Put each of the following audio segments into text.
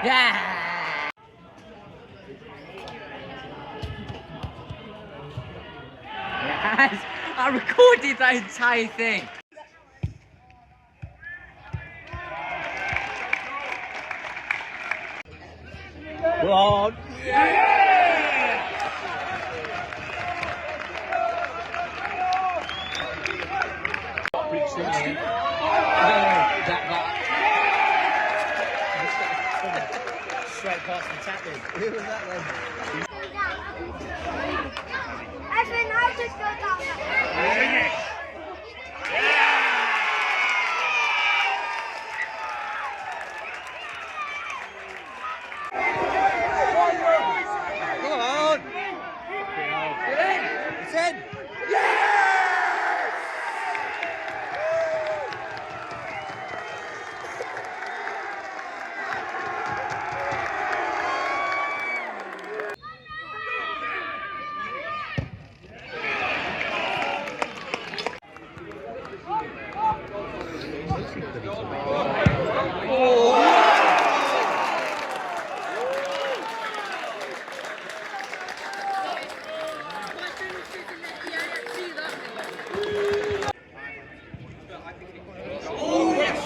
Yeah! Yes! I recorded that entire thing! Go on! Straight past the tackling. Who was that then? Evan, I'll just go down there. Go on! It's in!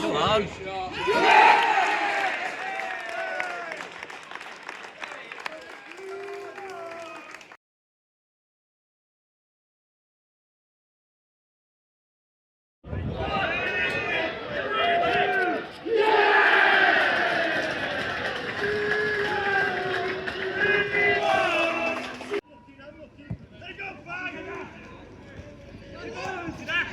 Come on! Today.